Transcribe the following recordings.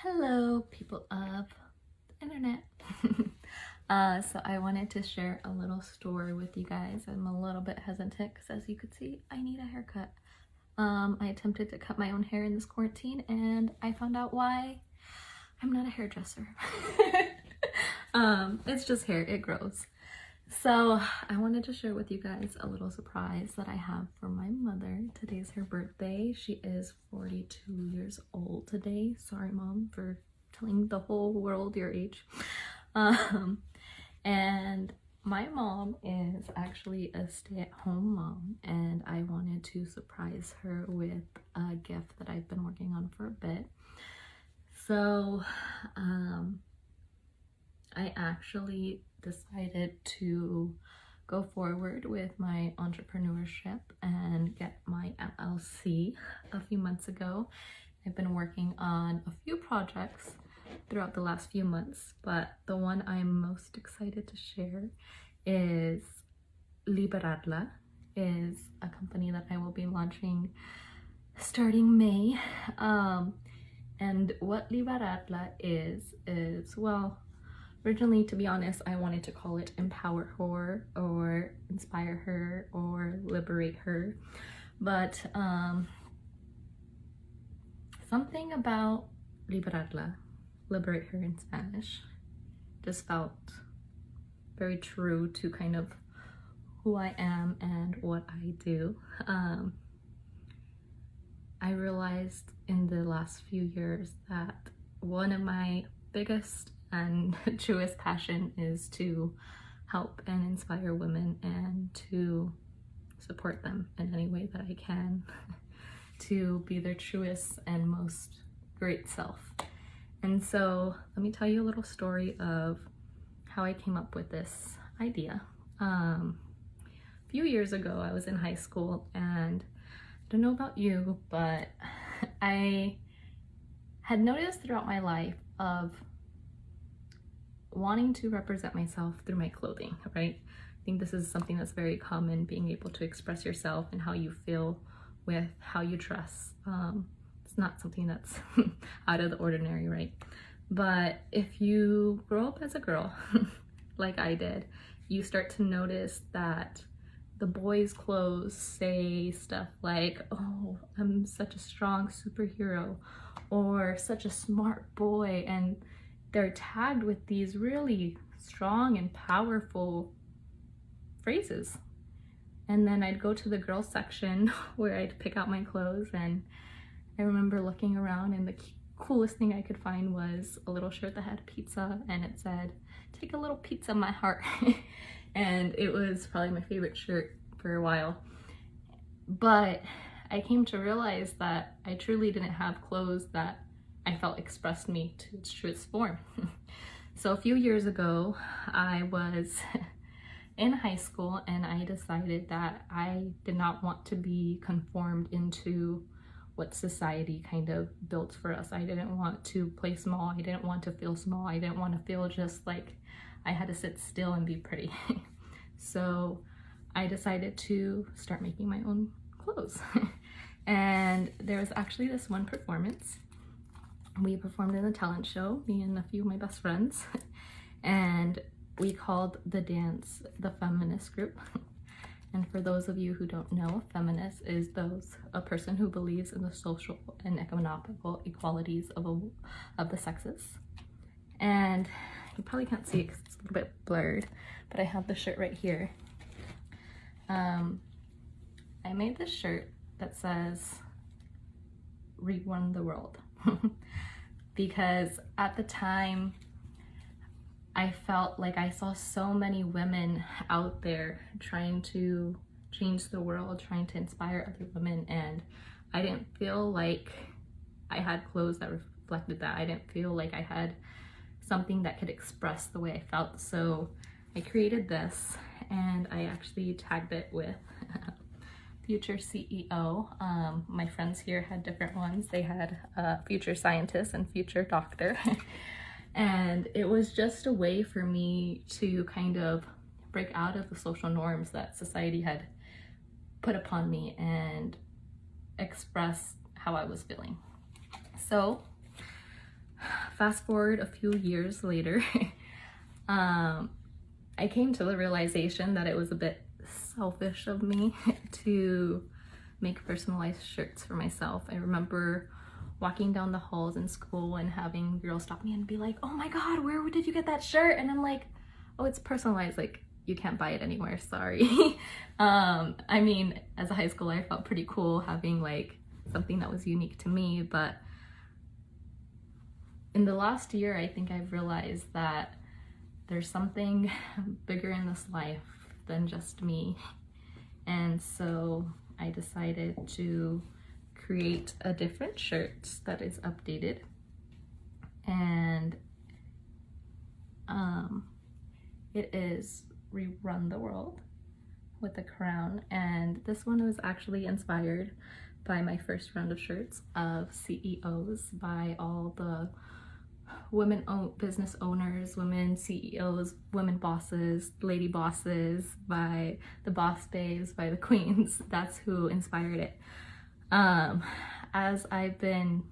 Hello, people of the internet. So I wanted to share a little story with you guys. I'm a little bit hesitant because, as you could see, I need a haircut. I attempted to cut my own hair in this quarantine and I found out why I'm not a hairdresser. It's just hair, it grows. So I wanted to share with you guys a little surprise that I have for my mother. Today's her birthday. She is 42 years old today. Sorry, Mom, for telling the whole world your age. And my mom is actually a stay-at-home mom, and I wanted to surprise her with a gift that I've been working on for a bit. So I actually decided to go forward with my entrepreneurship and get my LLC a few months ago. I've been working on a few projects throughout the last few months, but the one I'm most excited to share is LiberarLa, is a company that I will be launching starting May. And what LiberarLa is well, originally, to be honest, I wanted to call it Empower Her or Inspire Her or Liberate Her, but something about LiberarLa, Liberate Her in Spanish, just felt very true to kind of who I am and what I do. I realized in the last few years that one of my biggest and truest passion is to help and inspire women and to support them in any way that I can to be their truest and most great self. And so let me tell you a little story of how I came up with this idea. A few years ago, I was in high school, and I don't know about you, but I had noticed throughout my life of wanting to represent myself through my clothing, right? I think this is something that's very common, being able to express yourself and how you feel with how you dress. It's not something that's out of the ordinary, right? But if you grow up as a girl, like I did, you start to notice that the boys' clothes say stuff like, oh, I'm such a strong superhero, or such a smart boy, and they're tagged with these really strong and powerful phrases. And then I'd go to the girls section where I'd pick out my clothes, and I remember looking around, and the coolest thing I could find was a little shirt that had pizza, and it said, "Take a little pizza, my heart." And it was probably my favorite shirt for a while. But I came to realize that I truly didn't have clothes that I felt expressed me to its truest form. So a few years ago, I was in high school, and I decided that I did not want to be conformed into what society kind of built for us. I didn't want to play small. I didn't want to feel small. I didn't want to feel just like I had to sit still and be pretty. So I decided to start making my own clothes. And there was actually this one performance. We performed in a talent show, me and a few of my best friends, and we called the dance the feminist group. And for those of you who don't know, a feminist is a person who believes in the social and economical equalities of the sexes. And you probably can't see it because it's a little bit blurred, but I have the shirt right here. I made this shirt that says, "Rerun the world." Because at the time, I felt like I saw so many women out there trying to change the world, trying to inspire other women, and I didn't feel like I had clothes that reflected that. I didn't feel like I had something that could express the way I felt. So I created this, and I actually tagged it with future CEO. My friends here had different ones. They had future scientist and future doctor. And it was just a way for me to kind of break out of the social norms that society had put upon me and express how I was feeling. So fast forward a few years later, I came to the realization that it was a bit selfish of me to make personalized shirts for myself. I remember walking down the halls in school and having girls stop me and be like, oh my god, where did you get that shirt? And I'm like, oh, it's personalized, like you can't buy it anywhere, sorry. I mean, as a high schooler, I felt pretty cool having like something that was unique to me, but in the last year, I think I've realized that there's something bigger in this life than just me. And so I decided to create a different shirt that is updated. And it is Rerun the World with a crown. And this one was actually inspired by my first round of shirts of CEOs, by all the women business owners, women CEOs, women bosses, lady bosses, by the boss babes, by the queens. That's who inspired it. As I've been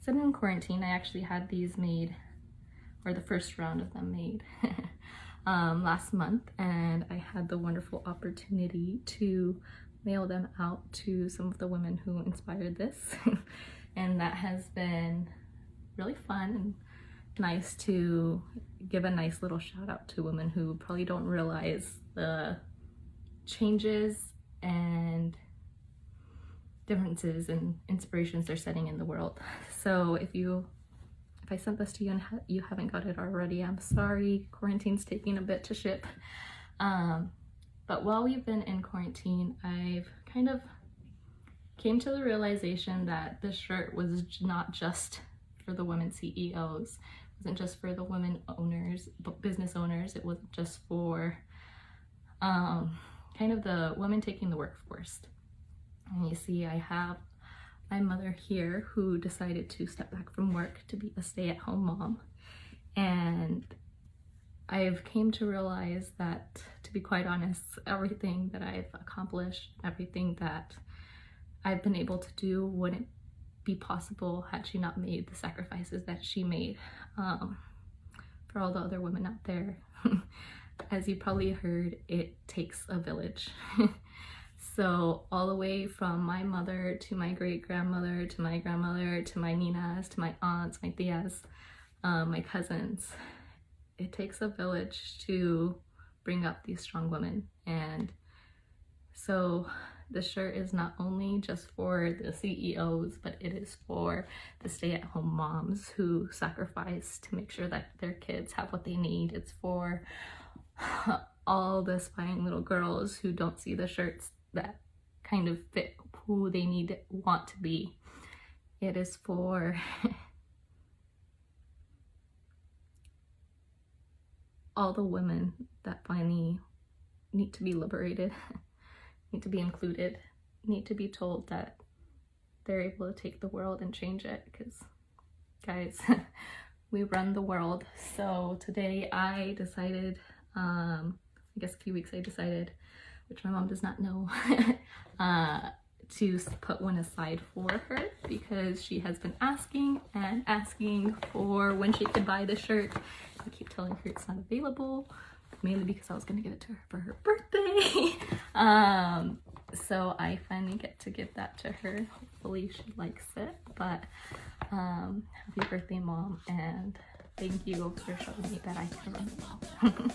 sitting in quarantine, I actually had these made, or the first round of them made, last month, and I had the wonderful opportunity to mail them out to some of the women who inspired this. And that has been really fun and nice to give a nice little shout out to women who probably don't realize the changes and differences and inspirations they're setting in the world. So if I sent this to you and you haven't got it already, I'm sorry, quarantine's taking a bit to ship. But while we've been in quarantine, I've kind of came to the realization that this shirt was not just for the women CEOs. It wasn't just for the women owners, business owners. It wasn't just for kind of the women taking the workforce. And you see, I have my mother here who decided to step back from work to be a stay-at-home mom. And I've came to realize that, to be quite honest, everything that I've accomplished, everything that I've been able to do wouldn't be possible had she not made the sacrifices that she made. For all the other women out there, as you probably heard, it takes a village. So all the way from my mother to my great-grandmother to my grandmother to my ninas to my aunts, my tias, my cousins, it takes a village to bring up these strong women. And so the shirt is not only just for the CEOs, but it is for the stay-at-home moms who sacrifice to make sure that their kids have what they need. It's for all the aspiring little girls who don't see the shirts that kind of fit who they want to be. It is for all the women that finally need to be liberated, need to be included, need to be told that they're able to take the world and change it, because guys, we run the world. So today I decided, I guess a few weeks I decided, which my mom does not know, to put one aside for her, because she has been asking and asking for when she could buy the shirt. I keep telling her it's not available, mainly because I was gonna give it to her for her birthday. So I finally get to give that to her. Hopefully she likes it. But happy birthday, Mom, and thank you for showing me that I can run the world.